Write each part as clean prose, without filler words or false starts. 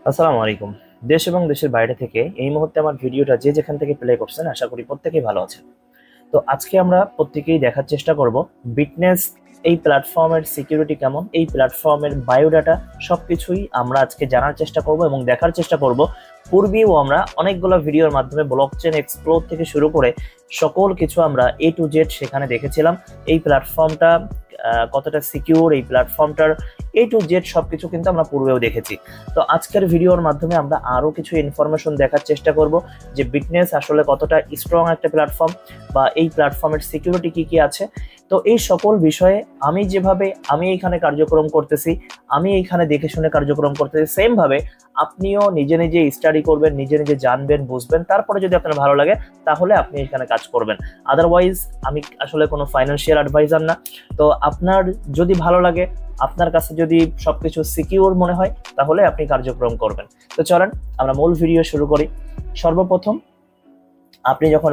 আসসালামু আলাইকুম। দেশ এবং দেশের বাইরে থেকে এই মুহূর্তে আমার ভিডিওটা যে যেখান থেকে প্লে করছেন আশা করি প্রত্যেকেই ভালো আছেন। তো আজকে আমরা প্রত্যেকেই দেখার চেষ্টা করব বিটনেস এই প্ল্যাটফর্মের সিকিউরিটি কেমন, এই প্ল্যাটফর্মের বায়োডাটা সবকিছুই আমরা আজকে জানার চেষ্টা করব এবং দেখার চেষ্টা করব। পূর্বেও আমরা অনেকগুলো ভিডিওর মাধ্যমে ব্লকচেন এক্সপ্লোর থেকে শুরু করে সকল কিছু আমরা এ টু জেড সেখানে দেখেছিলাম। এই প্ল্যাটফর্মটা কতটা সিকিউর, এই প্ল্যাটফর্মটার এ টু জেড সবকিছু কিন্তু আমরা পূর্বেও দেখেছি। তো আজকের ভিডিওর মাধ্যমে আমরা আরো কিছু ইনফরমেশন দেখার চেষ্টা করব যে বিটনেস আসলে কতটা স্ট্রং একটা প্ল্যাটফর্ম বা এই প্ল্যাটফর্মের সিকিউরিটি কি কি আছে। তো এই সকল বিষয়ে আমি এখানে কার্যক্রম করতেছি, আমি এইখানে দেখে শুনে কার্যক্রম করতেছি, সেম ভাবে আপনিও নিজে নিজে স্টাডি করবেন, নিজে নিজে জানবেন, বুঝবেন, তারপরে যদি আপনার ভালো লাগে তাহলে আপনি এখানে কাজ করবেন। আদারওয়াইজ আমি আসলে কোনো ফাইন্যান্সিয়াল অ্যাডভাইজার না। তো আপনার যদি ভালো লাগে, আপনার কাছে যদি সবকিছু সিকিউর মনে হয় তাহলে আপনি কার্যক্রম করবেন। তো চলেন আমরা মূল ভিডিও শুরু করি। সর্বপ্রথম আপনি যখন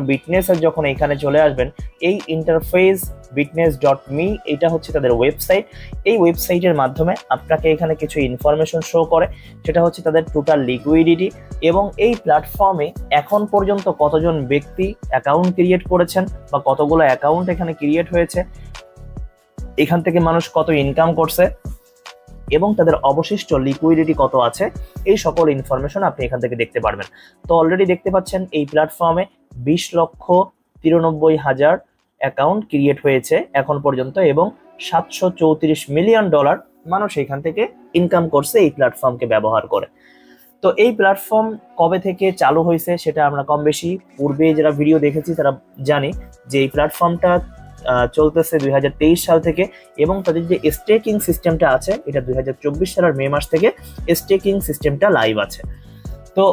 যখন এখানে চলে আসবেন, এই ইন্টারফেস bitness.me এটা হচ্ছে তাদের ওয়েবসাইট। এই ওয়েবসাইটের মাধ্যমে আপনাকে এখানে কিছু ইনফরমেশন শো করে, সেটা হচ্ছে তাদের টোটাল লিকুইডিটি এবং এই প্ল্যাটফর্মে এখন পর্যন্ত কতজন ব্যক্তি অ্যাকাউন্ট ক্রিয়েট করেছেন বা কতগুলো অ্যাকাউন্ট এখানে ক্রিয়েট হয়েছে, এখান থেকে মানুষ কত ইনকাম করছে এবং তাদের অবশিষ্ট লিকুইডিটি কত আছে, এই সকল ইনফরমেশন আপনি এখান থেকে দেখতে পারবেন। তো অলরেডি দেখতে পাচ্ছেন এই প্ল্যাটফর্মে 20,93,000 অ্যাকাউন্ট ক্রিয়েট হয়েছে এখন পর্যন্ত এবং $734 মিলিয়ন মানুষ এখান থেকে ইনকাম করছে এই প্ল্যাটফর্মকে ব্যবহার করে। তো এই প্ল্যাটফর্ম কবে থেকে চালু হয়েছে সেটা আমরা কম বেশি পূর্বে যারা ভিডিও দেখেছি তারা জানি যে এই প্ল্যাটফর্মটা চলতেছে 2023 সাল থেকে এবং তাদের যে স্টেকিং সিস্টেমটা আছে এটা 2024 সালের মে মাস থেকে স্টেকিং সিস্টেমটা লাইভ আছে। তো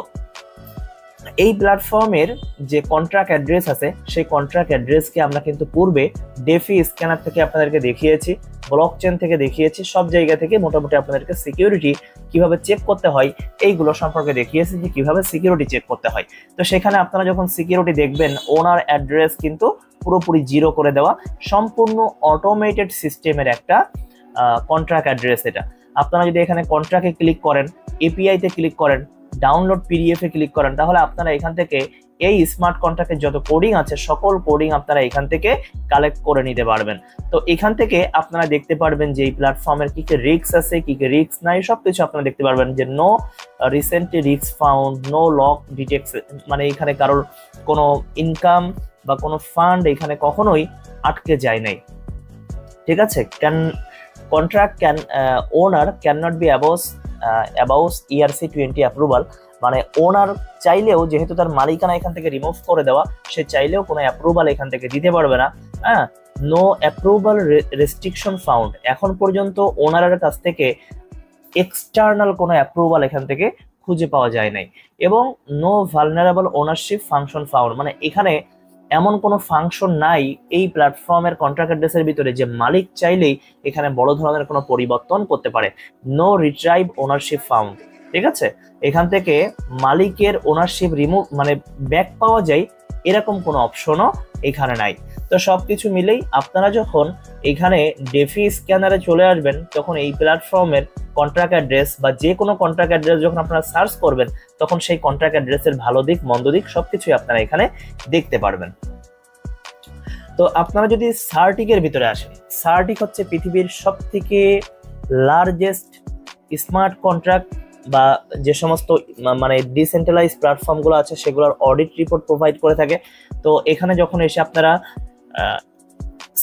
এই প্ল্যাটফর্মের যে কন্ট্রাক্ট অ্যাড্রেস আছে সেই কন্ট্রাক্ট অ্যাড্রেসকে আমরা কিন্তু পূর্বে ডেফি স্ক্যানার থেকে আপনাদেরকে দেখিয়েছি, ব্লকচেন থেকে দেখিয়েছি, সব জায়গা থেকে মোটামুটি আপনাদেরকে সিকিউরিটি কিভাবে চেক করতে হয় এইগুলো সম্পর্কে দেখিয়েছি যে কিভাবে সিকিউরিটি চেক করতে হয়। তো সেখানে আপনারা যখন সিকিউরিটি দেখবেন ওনার অ্যাড্রেস কিন্তু পুরোপুরি জিরো করে দেওয়া, সম্পূর্ণ অটোমেটেড সিস্টেমের একটা কন্ট্রাক্ট অ্যাড্রেস এটা। আপনারা যদি এখানে কন্ট্রাক্টে ক্লিক করেন, এপিআইতে ক্লিক করেন, ডাউনলোড পিডিএফ এ ক্লিক করেন, তাহলে আপনারা এখান থেকে এই স্মার্ট কন্ট্রাক্টের যত কোডিং আছে সকল কোডিং আপনারা এখান থেকে কালেক্ট করে নিতে পারবেন। তো এখান থেকে আপনারা দেখতে পারবেন যে এই প্ল্যাটফর্মের কি কি রিস্ক আছে, কি কি রিস্ক নাই, সবকিছু আপনারা দেখতে পারবেন যে no recently risk found, no lock detect, মানে এখানে কারোর কোনো ইনকাম বা কোনো ফান্ড এখানে কখনোই আটকে যায় নাই। ঠিক আছে, contract owner can not be about ERC-20 approval, মানে ওনার চাইলেও যেহেতু তার মালিকানা এখান থেকে রিমুভ করে দেওয়া, সে চাইলেও কোনো অ্যাপ্রুভাল এখান থেকে দিতে পারবে না। হ্যাঁ, নো অ্যাপ্রুভাল রেস্ট্রিকশন ফাউন্ড, এখন পর্যন্ত ওনারের কাছ থেকে এক্সটার্নাল কোনো অ্যাপ্রুভাল এখান থেকে খুঁজে পাওয়া যায় নাই এবং no vulnerable ownership function found, মানে এখানে এমন কোনো ফাংশন নাই এই প্ল্যাটফর্মের কন্ট্রাক্ট অ্যাড্রেসের ভিতরে যে মালিক চাইলেই এখানে বড় ধরনের কোনো পরিবর্তন করতে পারে। নো রিট্রাইভ ওনারশিপ ফাউন্ড, ঠিক আছে, এখান থেকে মালিকের ওনারশিপ রিমুভ মানে ব্যাক পাওয়া যায় এরকম কোনো অপশনও এখানে নাই। তো সবকিছু মিলেই আপনারা যখন এখানে ডেফি স্ক্যানারে চলে আসবেন তখন এই প্ল্যাটফর্মের কন্ট্রাক্ট অ্যাড্রেস বা যে কোনো কন্ট্রাক্ট অ্যাড্রেস যখন আপনারা সার্চ করবেন তখন সেই কন্ট্রাক্ট অ্যাড্রেসের ভালো দিক মন্দ দিক সবকিছুই আপনারা এখানে দেখতে পারবেন। তো আপনারা যদি সার্টিকের ভিতরে আসেন, সার্টিক হচ্ছে পৃথিবীর সব থেকে লার্জেস্ট স্মার্ট কন্ট্রাক্ট বা যে সমস্ত মানে ডিসেন্ট্রালাইজ প্ল্যাটফর্মগুলো আছে সেগুলোর অডিট রিপোর্ট প্রোভাইড করে থাকে। তো এখানে যখন এসে আপনারা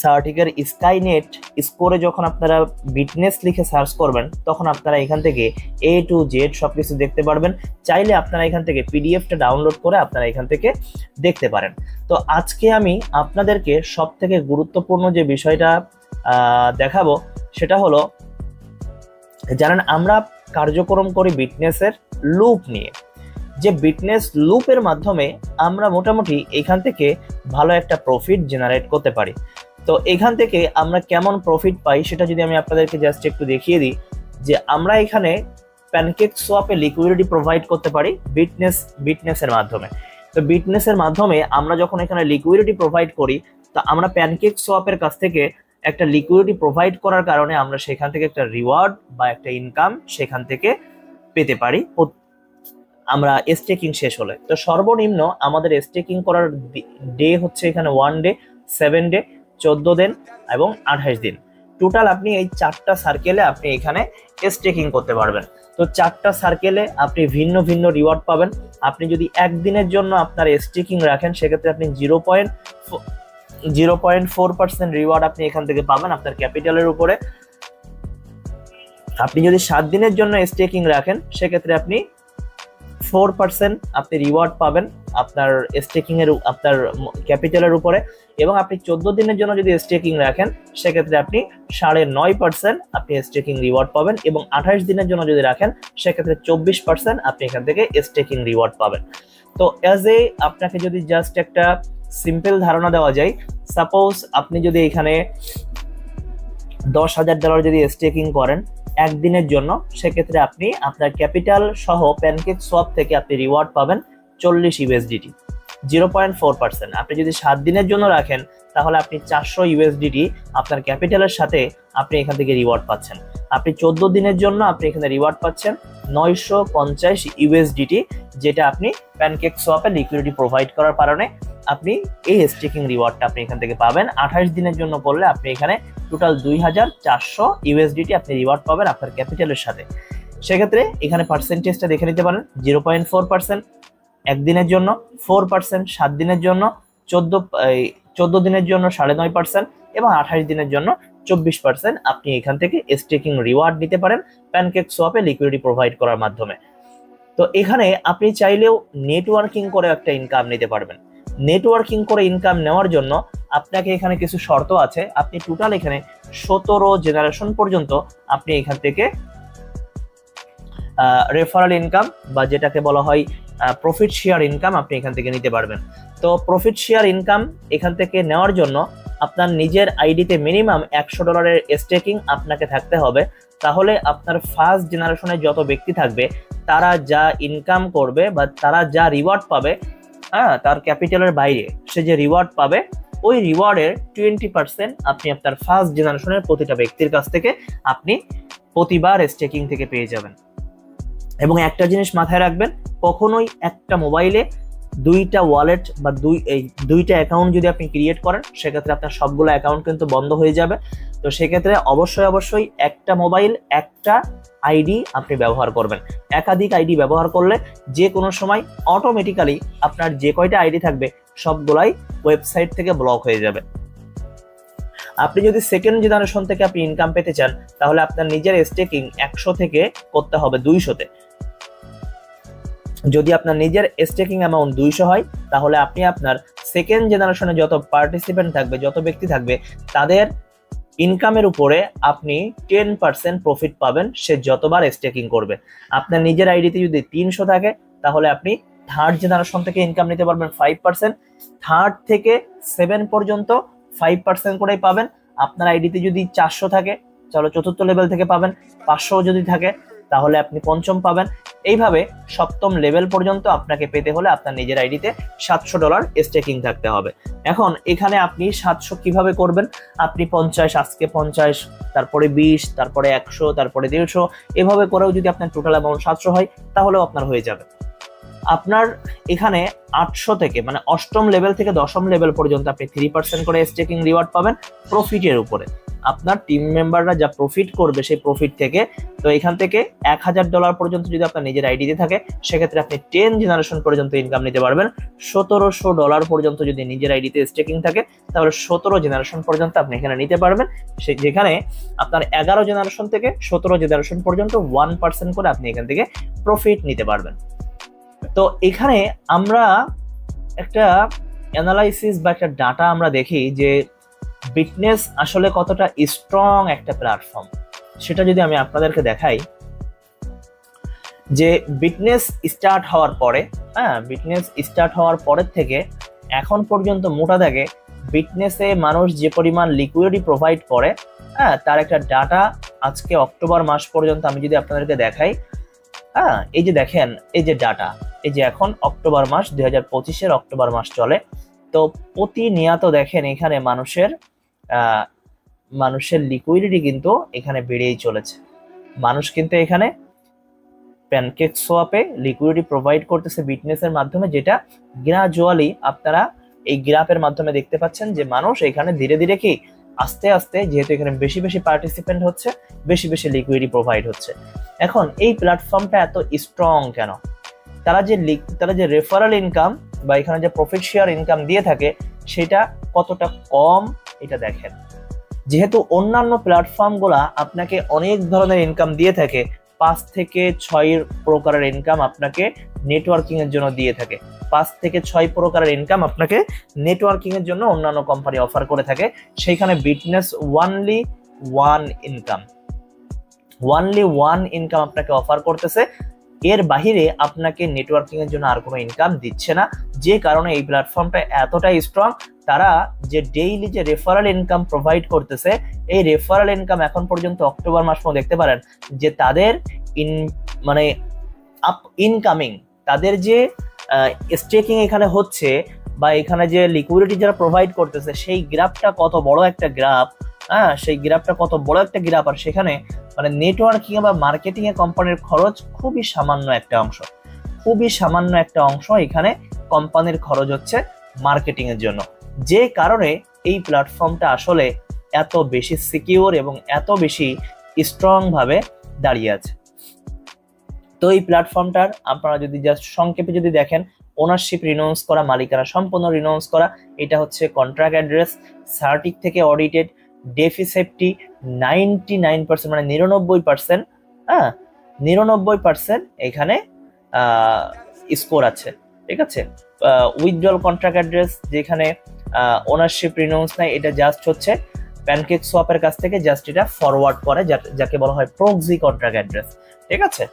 সার্টিকের স্কাইনেট স্কোরে যখন আপনারা বিটনেস লিখে সার্চ করবেন তখন আপনারা এখান থেকে A to Z সবকিছু দেখতে পারবেন। চাইলে আপনারা এখান থেকে পিডিএফটা ডাউনলোড করে আপনারা এখান থেকে দেখতে পারেন। তো আজকে আমি আপনাদেরকে সব থেকে গুরুত্বপূর্ণ যে বিষয়টা দেখাবো সেটা হলো, জানেন আমরা কার্যক্রম করি বিটনেসের লুপ নিয়ে, যে বিটনেস লুপের মাধ্যমে আমরা মোটামুটি এখান থেকে ভালো একটা প্রফিট জেনারেট করতে পারি। তো এখান থেকে আমরা কেমন প্রফিট পাই সেটা যদি আমি আপনাদেরকে জাস্ট একটু দেখিয়ে দিই, যে আমরা এখানে প্যানকেক সোয়াপে লিকুইডিটি প্রোভাইড করতে পারি বিটনেসের মাধ্যমে। তো বিটনেসের মাধ্যমে আমরা যখন এখানে লিকুইডিটি প্রোভাইড করি তা আমরা প্যানকেক সোয়াপের কাছ থেকে একটা লিকুইডিটি প্রোভাইড করার কারণে আমরা সেখান থেকে একটা রিওয়ার্ড বা একটা ইনকাম সেখান থেকে পেতে পারি আমরা স্টেকিং শেষ হলে। তো সর্বনিম্ন আমাদের স্টেকিং করার ডে হচ্ছে এখানে 1 ডে, 7 ডে, 14 দিন এবং 28 দিন। টোটাল আপনি এই 4টা সার্কেলে আপনি এখানে স্টেকিং করতে পারবেন। তো 4টা সার্কেলে আপনি ভিন্ন ভিন্ন রিওয়ার্ড পাবেন। আপনি যদি একদিনের জন্য আপনার স্টেকিং রাখেন সেক্ষেত্রে আপনি 0.4% রিওয়ার্ড আপনি এখান থেকে পাবেন আপনার ক্যাপিটালের উপরে। আপনি যদি 7 দিনের জন্য স্টেকিং রাখেন সেক্ষেত্রে আপনি 4% আপনি রিওয়ার্ড পাবেন আপনার স্টেকিং এর আপনার ক্যাপিটালের উপরে। এবং আপনি 14 দিনের জন্য যদি স্টেকিং রাখেন সেক্ষেত্রে আপনি 9.5% আপনি স্টেকিং রিওয়ার্ড পাবেন। এবং 28 দিনের জন্য যদি রাখেন সেক্ষেত্রে 24% আপনি এখান থেকে স্টেকিং রিওয়ার্ড পাবেন। তো অ্যাজ এ আপনাকে যদি জাস্ট একটা সিম্পল ধারণা দেওয়া যায়, সাপোজ আপনি যদি এখানে $10,000 যদি স্টেকিং করেন একদিনের জন্য, সেক্ষেত্রে আপনি আপনার ক্যাপিটাল সহ প্যানকেক সোয়াপ থেকে আপনি রিওয়ার্ড পাবেন 40 ইউএসডিটি, 0.4%। আপনি যদি 7 দিনের জন্য রাখেন তাহলে আপনি 400 ইউএসডিটি আপনার ক্যাপিটালের সাথে আপনি এখান থেকে রিওয়ার্ড পাচ্ছেন। আপনি 14 দিনের জন্য আপনি এখানে রিওয়ার্ড পাচ্ছেন 950 ইউএসডিটি, যেটা আপনি প্যানকেক সোয়াপে লিকুইডিটি প্রোভাইড করার কারণে আপনি এই স্টেকিং রিওয়ার্ডটা আপনি এখান থেকে পাবেন। 28 দিনের জন্য করলে আপনি এখানে টোটাল 2400 ইউএসডিটি আপনি রিওয়ার্ড পাবেন আপনার ক্যাপিটালের সাথে। সেক্ষেত্রে এখানে পার্সেন্টেজটা দেখে নিতে পারেন, 0.4% একদিনের জন্য, 4% 7 দিনের জন্য, 14 দিনের জন্য 9.5% এবং 28 দিনের জন্য 24% আপনি এখান থেকে স্টেকিং রিওয়ার্ড নিতে পারেন প্যানকেক সোয়াপে লিকুইডিটি প্রোভাইড করার মাধ্যমে। তো এখানে আপনি চাইলেও নেটওয়ার্কিং করে একটা ইনকাম নিতে পারবেন। নেটওয়ার্কিং করে ইনকাম নেওয়ার জন্য আপনাকে এখানে কিছু শর্ত আছে। আপনি টোটাল এখানে 17 জেনারেশন পর্যন্ত আপনি এখান থেকে রেফারেল ইনকাম বা যেটাকে বলা হয় প্রফিট শেয়ার ইনকাম আপনি এখান থেকে নিতে পারবেন। তো প্রফিট শেয়ার ইনকাম এখান থেকে নেওয়ার জন্য আপনার নিজের আইডিতে মিনিমাম $100 স্টেকিং আপনাকে থাকতে হবে। তাহলে আপনার ফার্স্ট জেনারেশনে যত ব্যক্তি থাকবে তারা যা ইনকাম করবে বা তারা যা রিওয়ার্ড পাবে, তার ক্যাপিটালের বাইরে সে যে রিওয়ার্ড পাবে ওই রিওয়ার্ডের 20% আপনি আপনার ফার্স্ট জেনারেশনের প্রতিটা ব্যক্তির কাছ থেকে আপনি প্রতিবার স্টেকিং থেকে পেয়ে যাবেন। এবং একটা জিনিস মাথায় রাখবেন, কখনোই একটা মোবাইলে 2টা ওয়ালেট বা দুইটা অ্যাকাউন্ট যদি আপনি ক্রিয়েট করেন সেক্ষেত্রে আপনার সবগুলো অ্যাকাউন্ট কিন্তু বন্ধ হয়ে যাবে। তো সেক্ষেত্রে অবশ্যই একটা মোবাইল একটা আইডি আপনি ব্যবহার করবেন। একাধিক আইডি ব্যবহার করলে যে কোনো সময় অটোমেটিক্যালি আপনার যে কয়টা আইডি থাকবে সবগুলাই ওয়েবসাইট থেকে ব্লক হয়ে যাবে। আপনি যদি সেকেন্ড জেনারেশন থেকে আপনি ইনকাম পেতে চান তাহলে আপনার নিজের স্টেকিং 100 থেকে করতে হবে 200-তে। যদি আপনার নিজের স্টেকিং অ্যামাউন্ট 200 হয় তাহলে আপনি আপনার সেকেন্ড জেনারেশনে যত পার্টিসিপেন্ট থাকবে, যত ব্যক্তি থাকবে তাদের ইনকামের উপরে আপনি 10% প্রফিট পাবেন সে যতবার স্টেকিং করবে। আপনার নিজের আইডিতে যদি 300 থাকে তাহলে আপনি থার্ড জেনারেশন থেকে ইনকাম নিতে পারবেন 5%, থার্ড থেকে 7 পর্যন্ত 5% করেই পাবেন। আপনার আইডিতে যদি 400 থাকে তাহলে চতুর্থ লেভেল থেকে পাবেন, 500 যদি থাকে তাহলে আপনি পঞ্চম পাবেন। এইভাবে সপ্তম লেভেল পর্যন্ত আপনাকে পেতে হলে আপনার নিজের আইডিতে $700 স্টেকিং থাকতে হবে। এখন এখানে আপনি 700 কিভাবে করবেন? আপনি 50, আজকে 50, তারপরে 20, তারপরে 100, তারপরে 150, এভাবে করেও যদি আপনার টোটাল অ্যামাউন্ট 700 হয় তাহলেও আপনার হয়ে যাবে। আপনার এখানে 800 থেকে মানে অষ্টম লেভেল থেকে দশম লেভেল পর্যন্ত আপনি 3% করে স্টেকিং রিওয়ার্ড পাবেন প্রফিটের উপরে। আপনার টিম মেম্বাররা যা প্রফিট করবে সেই প্রফিট থেকে। তো এখান থেকে $1000 পর্যন্ত যদি আপনার নিজের আইডিতে থাকে সেক্ষেত্রে আপনি 10 জেনারেশন পর্যন্ত ইনকাম নিতে পারবেন। $1700 পর্যন্ত যদি নিজের আইডিতে স্টেকিং থাকে তাহলে 17 জেনারেশন পর্যন্ত আপনি এখানে নিতে পারবেন। যেখানে আপনার 11 জেনারেশন থেকে 17 জেনারেশন পর্যন্ত 1% করে আপনি এখান থেকে প্রফিট নিতে পারবেন। তো এখানে আমরা একটা অ্যানালাইসিস বা একটা ডাটা আমরা দেখি যে বিটনেস আসলে কতটা স্ট্রং একটা প্ল্যাটফর্ম, সেটা যদি আমি আপনাদেরকে দেখাই যে বিটনেস স্টার্ট হওয়ার পরে, বিটনেস স্টার্ট হওয়ার পরের থেকে এখন পর্যন্ত মোটা দাগে বিটনেসে মানুষ যে পরিমাণ লিকুইডিটি প্রোভাইড করে, তার একটা ডাটা আজকে অক্টোবর মাস পর্যন্ত আমি যদি আপনাদেরকে দেখাই, এই যে দেখেন এই যে ডাটা, এই যে এখন অক্টোবর মাস 2025-এর অক্টোবর মাস চলে। তো প্রতিনিয়ত দেখেন এখানে মানুষের লিকুইডিটি কিন্তু এখানে বেড়েই চলেছে। মানুষ কিন্তু এখানে প্যানকেক সোয়াপে লিকুইডিটি প্রোভাইড করতেছে বিটনেসের মাধ্যমে, যেটা গ্রাজুয়ালি আপনারা এই গ্রাফের মাধ্যমে দেখতে পাচ্ছেন যে মানুষ এখানে ধীরে ধীরে কি আস্তে আস্তে, যেহেতু এখানে বেশি বেশি পার্টিসিপেন্ট হচ্ছে, বেশি বেশি লিকুইডিটি প্রোভাইড হচ্ছে। এখন এই প্ল্যাটফর্মটা এত স্ট্রং কেন? তারা যে রেফারেল ইনকাম বা এখানে যে প্রফিট শেয়ার ইনকাম দিয়ে থাকে সেটা কতটা কম এটা দেখেন। যেহেতু অন্যান্য প্ল্যাটফর্মগুলা আপনাকে অনেক ধরনের ইনকাম দিয়ে থাকে, 5 থেকে 6 প্রকারের ইনকাম আপনাকে নেটওয়ার্কিং এর জন্য দিয়ে থাকে, 5 থেকে 6 প্রকারের ইনকাম আপনাকে নেটওয়ার্কিং এর জন্য অন্যান্য কোম্পানি অফার করে থাকে। সেইখানে বিটনেস ওয়ানলি ওয়ান ইনকাম আপনাকে অফার করতেছে, এর বাহিরে আপনাকে নেটওয়ার্কিং এর জন্য আর কোনো ইনকাম দিচ্ছে না। যে কারণে এই প্ল্যাটফর্মটা এতটাই স্ট্রং, তারা যে ডেইলি যে রেফারেল ইনকাম প্রোভাইড করতেছে, এই রেফারেল ইনকাম এখন পর্যন্ত অক্টোবর মাস পর্যন্ত দেখতে পারেন যে তাদের ইনকামিং, তাদের যে স্টেকিং এখানে হচ্ছে বা এখানে যে লিকুইডিটি যারা প্রোভাইড করতেছে, সেই গ্রাফটা কত বড় একটা গ্রাফ, সেই গ্রাফটা কত বড় একটা গ্রাফ। আর সেখানে নেটওয়ার্কিং বা মার্কেটিং এ কোম্পানির খরচ খুবই সামান্য একটা অংশ এখানে কোম্পানির খরচ হচ্ছে মার্কেটিং এর জন্য। যে কারণে এই প্ল্যাটফর্মটা আসলে এত বেশি সিকিউর এবং এত বেশি স্ট্রং ভাবে দাঁড়িয়ে আছে। তো এই প্ল্যাটফর্মটার আপনারা যদি জাস্ট সংক্ষেপে যদি দেখেন, ওনারশিপ রিনাউন্স করা, মালিকানা সম্পূর্ণ রিনাউন্স করা, এটা হচ্ছে কন্ট্রাক্ট অ্যাড্রেস, সার্টিক থেকে অডিটেড, ডেফি সেফটি 99%, মানে 99%, 99% এখানে স্কোর আছে, ঠিক আছে। উইথড্রল কন্ট্রাক্ট অ্যাড্রেস, যেখানে ওনারশিপ রিনাউন্স নাই, এটা জাস্ট হচ্ছে প্যানকেক সোয়াপের কাছ থেকে জাস্ট এটা ফরওয়ার্ড করে, যাকে বলা হয় প্রক্সি কন্ট্রাক্ট অ্যাড্রেস, ঠিক আছে।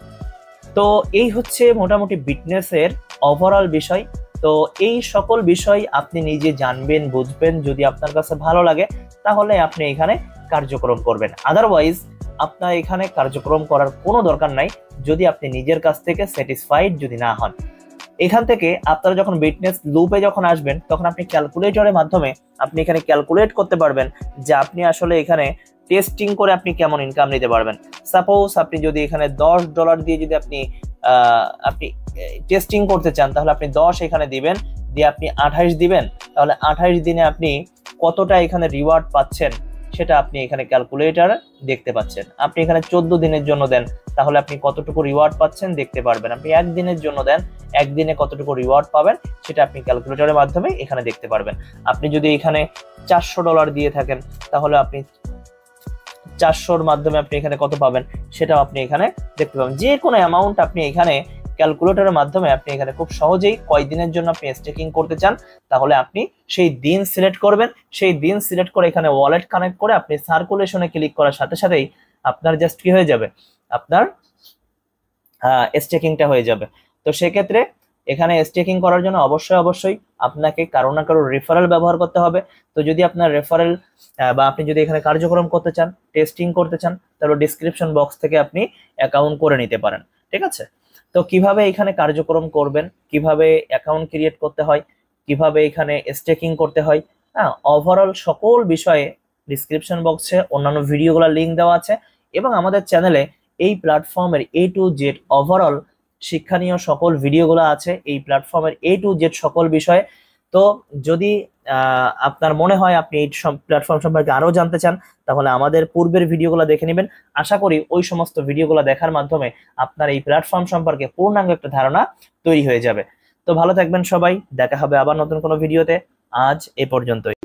তো এই হচ্ছে মোটামুটি বিটনেসের ওভারঅল বিষয়। তো এই সকল বিষয় আপনি নিজে জানবেন, বুঝবেন, যদি আপনার কাছে ভালো লাগে তাহলে আপনি এখানে কার্যক্রম করবেন, আদারওয়াইজ আপনার এখানে কার্যক্রম করার কোনো দরকার নাই যদি আপনি নিজের কাছ থেকে স্যাটিসফাইড যদি না হন। এখান থেকে আপনারা যখন বিটনেস লুপে যখন আসবেন, তখন আপনি ক্যালকুলেটরের মাধ্যমে আপনি এখানে ক্যালকুলেট করতে পারবেন যে আপনি আসলে এখানে টেস্টিং করে আপনি কেমন ইনকাম নিতে পারবেন। সাপোজ আপনি যদি এখানে $10 দিয়ে যদি আপনি টেস্টিং করতে চান, তাহলে আপনি 10 এখানে দিবেন, দিয়ে আপনি 28 দিবেন, তাহলে 28 দিনে আপনি কতটা এখানে রিওয়ার্ড পাচ্ছেন সেটা আপনি এখানে ক্যালকুলেটর দেখতে পাচ্ছেন। আপনি এখানে 14 দিনের জন্য দেন, তাহলে আপনি কতটুকু রিওয়ার্ড পাচ্ছেন দেখতে পারবেন। আপনি 1 দিনের জন্য দেন, 1 দিনে কতটুকু রিওয়ার্ড পাবেন সেটা আপনি ক্যালকুলেটরের মাধ্যমে এখানে দেখতে পারবেন। আপনি যদি এখানে $400 দিয়ে থাকেন, তাহলে আপনি 400-র মাধ্যমে আপনি এখানে কত পাবেন সেটাও আপনি এখানে দেখতে পাবেন। যে কোনো অ্যামাউন্ট আপনি এখানে ক্যালকুলেটরের মাধ্যমে আপনি এখানে খুব সহজেই কয়দিনের জন্য আপনি স্টেকিং করতে চান, তাহলে আপনি সেই দিন সিলেক্ট করবেন। সেই দিন সিলেক্ট করে এখানে ওয়ালেট কানেক্ট করে আপনি সার্কুলেশনে ক্লিক করার সাথে সাথেই আপনার জাস্ট কি হয়ে যাবে, আপনার স্টেকিংটা হয়ে যাবে। তো সেক্ষেত্রে এখানে স্টেকিং করার জন্য অবশ্যই আপনাকে কারো না কারো রেফারেল ব্যবহার করতে হবে। তো যদি আপনার রেফারেল বা আপনি যদি এখানে কার্যক্রম করতে চান, টেস্টিং করতে চান, তাহলে ডিসক্রিপশন বক্স থেকে আপনি অ্যাকাউন্ট করে নিতে পারেন, ঠিক আছে। তো কিভাবে এখানে কার্যক্রম করবেন, কিভাবে অ্যাকাউন্ট ক্রিয়েট করতে হয়, কিভাবে এখানে স্টেকিং করতে হয়, ওভারঅল সকল বিষয়ে ডিসক্রিপশন বক্সে অন্যান্য ভিডিওগুলোর লিঙ্ক দেওয়া আছে, এবং আমাদের চ্যানেলে এই প্ল্যাটফর্মের A to Z ওভারঅল শিক্ষণীয় সকল ভিডিওগুলো আছে এই প্ল্যাটফর্মের A to Z সকল বিষয়ে। তো যদি আপনার মনে হয় আপনি এই প্ল্যাটফর্ম সম্পর্কে আরো জানতে চান, তাহলে আমাদের পূর্বের ভিডিওগুলো দেখে নেবেন। আশা করি ওই সমস্ত ভিডিওগুলো দেখার মাধ্যমে আপনার এই প্ল্যাটফর্ম সম্পর্কে পূর্ণাঙ্গ একটা ধারণা তৈরি হয়ে যাবে। তো ভালো থাকবেন সবাই, দেখা হবে আবার নতুন কোনো ভিডিওতে। আজ এ পর্যন্তই।